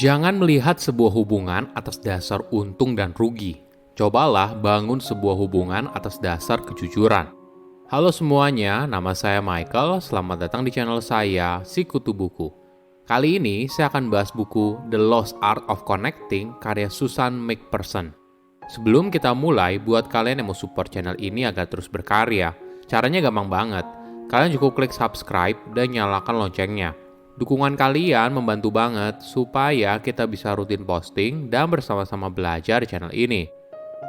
Jangan melihat sebuah hubungan atas dasar untung dan rugi. Cobalah bangun sebuah hubungan atas dasar kejujuran. Halo semuanya, nama saya Michael. Selamat datang di channel saya, Sikutu Buku. Kali ini saya akan bahas buku The Lost Art of Connecting karya Susan McPherson. Sebelum kita mulai, buat kalian yang mau support channel ini agar terus berkarya, caranya gampang banget. Kalian cukup klik subscribe dan nyalakan loncengnya. Dukungan kalian membantu banget supaya kita bisa rutin posting dan bersama-sama belajar di channel ini.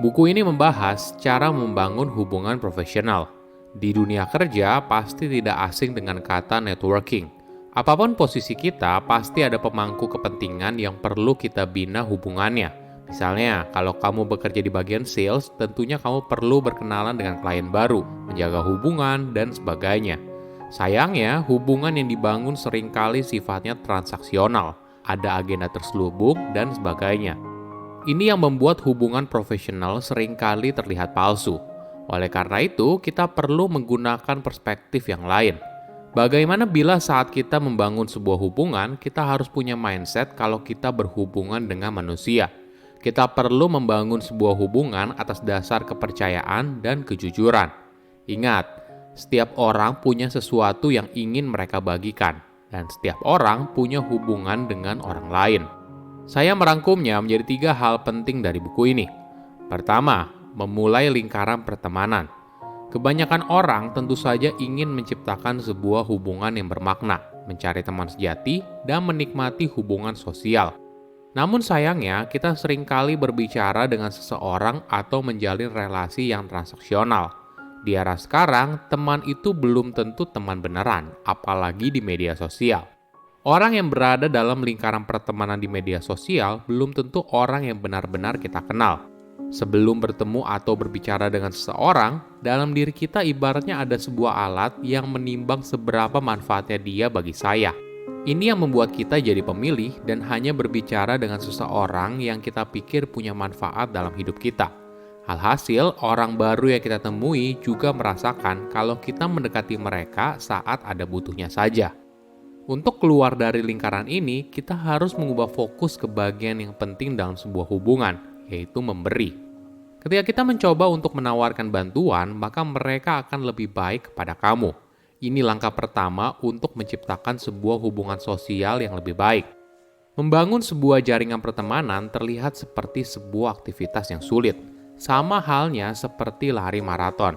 Buku ini membahas cara membangun hubungan profesional. Di dunia kerja pasti tidak asing dengan kata networking. Apapun posisi kita, pasti ada pemangku kepentingan yang perlu kita bina hubungannya. Misalnya, kalau kamu bekerja di bagian sales, tentunya kamu perlu berkenalan dengan klien baru, menjaga hubungan, dan sebagainya. Sayangnya, hubungan yang dibangun seringkali sifatnya transaksional, ada agenda terselubung, dan sebagainya. Ini yang membuat hubungan profesional seringkali terlihat palsu. Oleh karena itu, kita perlu menggunakan perspektif yang lain. Bagaimana bila saat kita membangun sebuah hubungan, kita harus punya mindset kalau kita berhubungan dengan manusia. Kita perlu membangun sebuah hubungan atas dasar kepercayaan dan kejujuran. Ingat, setiap orang punya sesuatu yang ingin mereka bagikan, dan setiap orang punya hubungan dengan orang lain. Saya merangkumnya menjadi 3 hal penting dari buku ini. Pertama, memulai lingkaran pertemanan. Kebanyakan orang tentu saja ingin menciptakan sebuah hubungan yang bermakna, mencari teman sejati, dan menikmati hubungan sosial. Namun sayangnya, kita seringkali berbicara dengan seseorang atau menjalin relasi yang transaksional. Di era sekarang, teman itu belum tentu teman beneran, apalagi di media sosial. Orang yang berada dalam lingkaran pertemanan di media sosial belum tentu orang yang benar-benar kita kenal. Sebelum bertemu atau berbicara dengan seseorang, dalam diri kita ibaratnya ada sebuah alat yang menimbang seberapa manfaatnya dia bagi saya. Ini yang membuat kita jadi pemilih dan hanya berbicara dengan seseorang yang kita pikir punya manfaat dalam hidup kita. Alhasil, orang baru yang kita temui juga merasakan kalau kita mendekati mereka saat ada butuhnya saja. Untuk keluar dari lingkaran ini, kita harus mengubah fokus ke bagian yang penting dalam sebuah hubungan, yaitu memberi. Ketika kita mencoba untuk menawarkan bantuan, maka mereka akan lebih baik kepada kamu. Ini langkah pertama untuk menciptakan sebuah hubungan sosial yang lebih baik. Membangun sebuah jaringan pertemanan terlihat seperti sebuah aktivitas yang sulit. Sama halnya seperti lari maraton.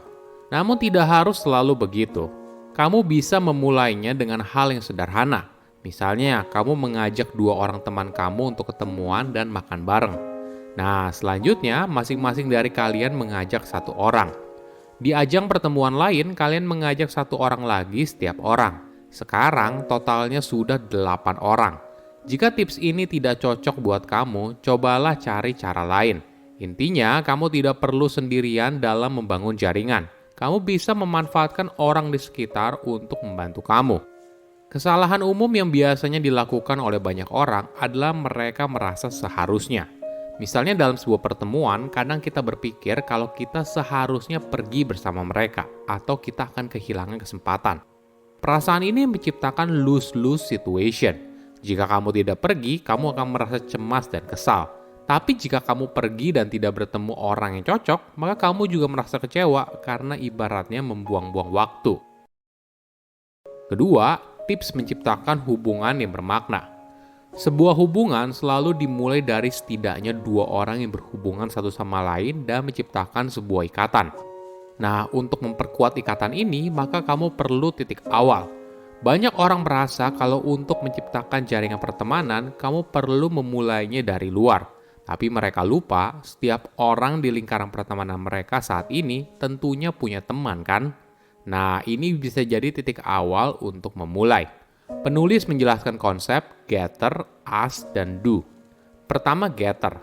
Namun tidak harus selalu begitu. Kamu bisa memulainya dengan hal yang sederhana. Misalnya, kamu mengajak 2 orang teman kamu untuk ketemuan dan makan bareng. Nah, selanjutnya masing-masing dari kalian mengajak 1 orang. Di ajang pertemuan lain, kalian mengajak 1 orang lagi setiap orang. Sekarang totalnya sudah 8 orang. Jika tips ini tidak cocok buat kamu, cobalah cari cara lain. Intinya, kamu tidak perlu sendirian dalam membangun jaringan. Kamu bisa memanfaatkan orang di sekitar untuk membantu kamu. Kesalahan umum yang biasanya dilakukan oleh banyak orang adalah mereka merasa seharusnya. Misalnya dalam sebuah pertemuan, kadang kita berpikir kalau kita seharusnya pergi bersama mereka, atau kita akan kehilangan kesempatan. Perasaan ini menciptakan lose-lose situation. Jika kamu tidak pergi, kamu akan merasa cemas dan kesal. Tapi jika kamu pergi dan tidak bertemu orang yang cocok, maka kamu juga merasa kecewa karena ibaratnya membuang-buang waktu. Kedua, tips menciptakan hubungan yang bermakna. Sebuah hubungan selalu dimulai dari setidaknya 2 orang yang berhubungan satu sama lain dan menciptakan sebuah ikatan. Nah, untuk memperkuat ikatan ini, maka kamu perlu titik awal. Banyak orang merasa kalau untuk menciptakan jaringan pertemanan, kamu perlu memulainya dari luar. Tapi mereka lupa, setiap orang di lingkaran pertemanan mereka saat ini tentunya punya teman kan? Nah, ini bisa jadi titik awal untuk memulai. Penulis menjelaskan konsep gather, ask, dan do. Pertama, gather.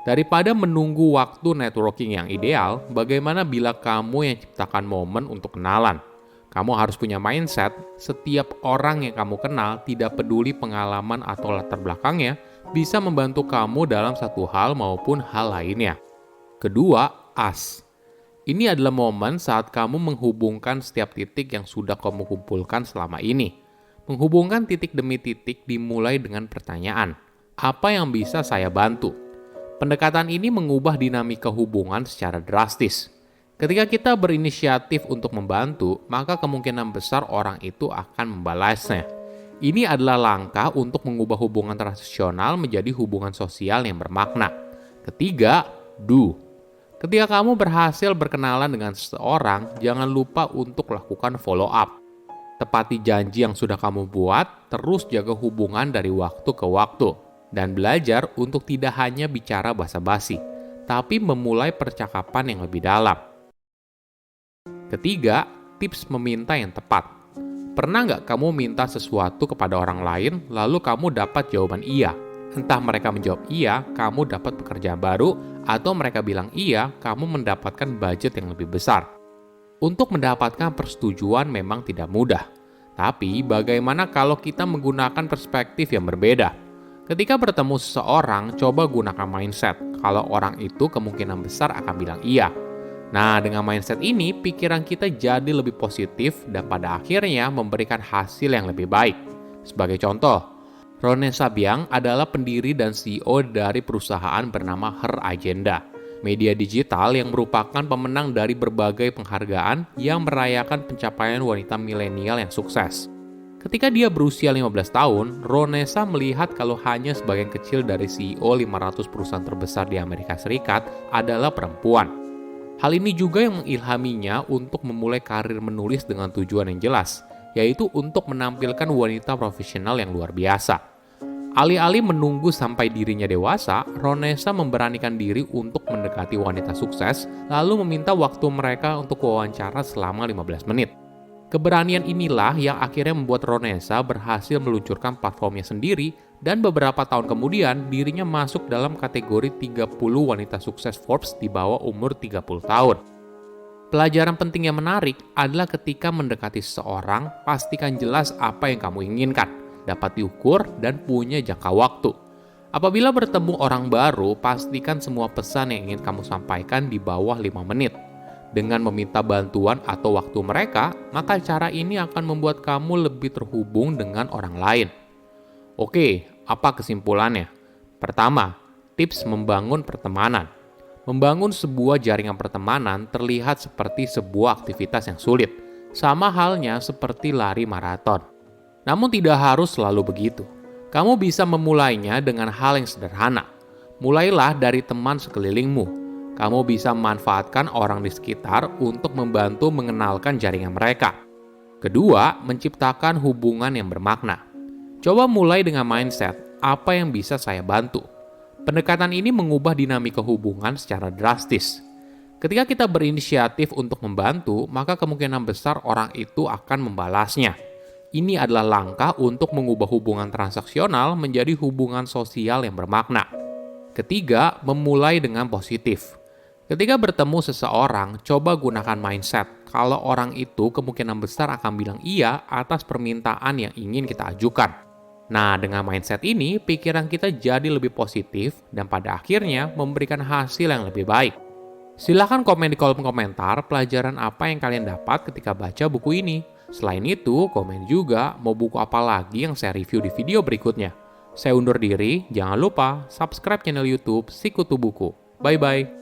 Daripada menunggu waktu networking yang ideal, bagaimana bila kamu yang ciptakan momen untuk kenalan? Kamu harus punya mindset, setiap orang yang kamu kenal, tidak peduli pengalaman atau latar belakangnya, bisa membantu kamu dalam satu hal maupun hal lainnya. Kedua, ask. Ini adalah momen saat kamu menghubungkan setiap titik yang sudah kamu kumpulkan selama ini. Menghubungkan titik demi titik dimulai dengan pertanyaan. Apa yang bisa saya bantu? Pendekatan ini mengubah dinamika hubungan secara drastis. Ketika kita berinisiatif untuk membantu, maka kemungkinan besar orang itu akan membalasnya. Ini adalah langkah untuk mengubah hubungan transaksional menjadi hubungan sosial yang bermakna. Ketiga, do. Ketika kamu berhasil berkenalan dengan seseorang, jangan lupa untuk lakukan follow up. Tepati janji yang sudah kamu buat, terus jaga hubungan dari waktu ke waktu, dan belajar untuk tidak hanya bicara basa-basi, tapi memulai percakapan yang lebih dalam. Ketiga, tips meminta yang tepat. Pernah nggak kamu minta sesuatu kepada orang lain, lalu kamu dapat jawaban iya? Entah mereka menjawab iya, kamu dapat pekerjaan baru, atau mereka bilang iya, kamu mendapatkan budget yang lebih besar. Untuk mendapatkan persetujuan memang tidak mudah. Tapi bagaimana kalau kita menggunakan perspektif yang berbeda? Ketika bertemu seseorang, coba gunakan mindset. Kalau orang itu kemungkinan besar akan bilang iya. Nah, dengan mindset ini, pikiran kita jadi lebih positif dan pada akhirnya memberikan hasil yang lebih baik. Sebagai contoh, Rone Sabyang adalah pendiri dan CEO dari perusahaan bernama Her Agenda, media digital yang merupakan pemenang dari berbagai penghargaan yang merayakan pencapaian wanita milenial yang sukses. Ketika dia berusia 15 tahun, Ronesa melihat kalau hanya sebagian kecil dari CEO 500 perusahaan terbesar di Amerika Serikat adalah perempuan. Hal ini juga yang mengilhaminya untuk memulai karir menulis dengan tujuan yang jelas, yaitu untuk menampilkan wanita profesional yang luar biasa. Alih-alih menunggu sampai dirinya dewasa, Ronesa memberanikan diri untuk mendekati wanita sukses, lalu meminta waktu mereka untuk wawancara selama 15 menit. Keberanian inilah yang akhirnya membuat Ronesa berhasil meluncurkan platformnya sendiri, dan beberapa tahun kemudian dirinya masuk dalam kategori 30 wanita sukses Forbes di bawah umur 30 tahun. Pelajaran penting yang menarik adalah ketika mendekati seseorang, pastikan jelas apa yang kamu inginkan, dapat diukur, dan punya jangka waktu. Apabila bertemu orang baru, pastikan semua pesan yang ingin kamu sampaikan di bawah 5 menit. Dengan meminta bantuan atau waktu mereka, maka cara ini akan membuat kamu lebih terhubung dengan orang lain. Oke, apa kesimpulannya? Pertama, tips membangun pertemanan. Membangun sebuah jaringan pertemanan terlihat seperti sebuah aktivitas yang sulit, sama halnya seperti lari maraton. Namun tidak harus selalu begitu. Kamu bisa memulainya dengan hal yang sederhana. Mulailah dari teman sekelilingmu. Kamu bisa memanfaatkan orang di sekitar untuk membantu mengenalkan jaringan mereka. Kedua, menciptakan hubungan yang bermakna. Coba mulai dengan mindset, apa yang bisa saya bantu? Pendekatan ini mengubah dinamika hubungan secara drastis. Ketika kita berinisiatif untuk membantu, maka kemungkinan besar orang itu akan membalasnya. Ini adalah langkah untuk mengubah hubungan transaksional menjadi hubungan sosial yang bermakna. Ketiga, memulai dengan positif. Ketika bertemu seseorang, coba gunakan mindset. Kalau orang itu kemungkinan besar akan bilang iya atas permintaan yang ingin kita ajukan. Nah, dengan mindset ini, pikiran kita jadi lebih positif dan pada akhirnya memberikan hasil yang lebih baik. Silahkan komen di kolom komentar pelajaran apa yang kalian dapat ketika baca buku ini. Selain itu, komen juga mau buku apa lagi yang saya review di video berikutnya. Saya undur diri, jangan lupa subscribe channel YouTube Sikutu Buku. Bye-bye.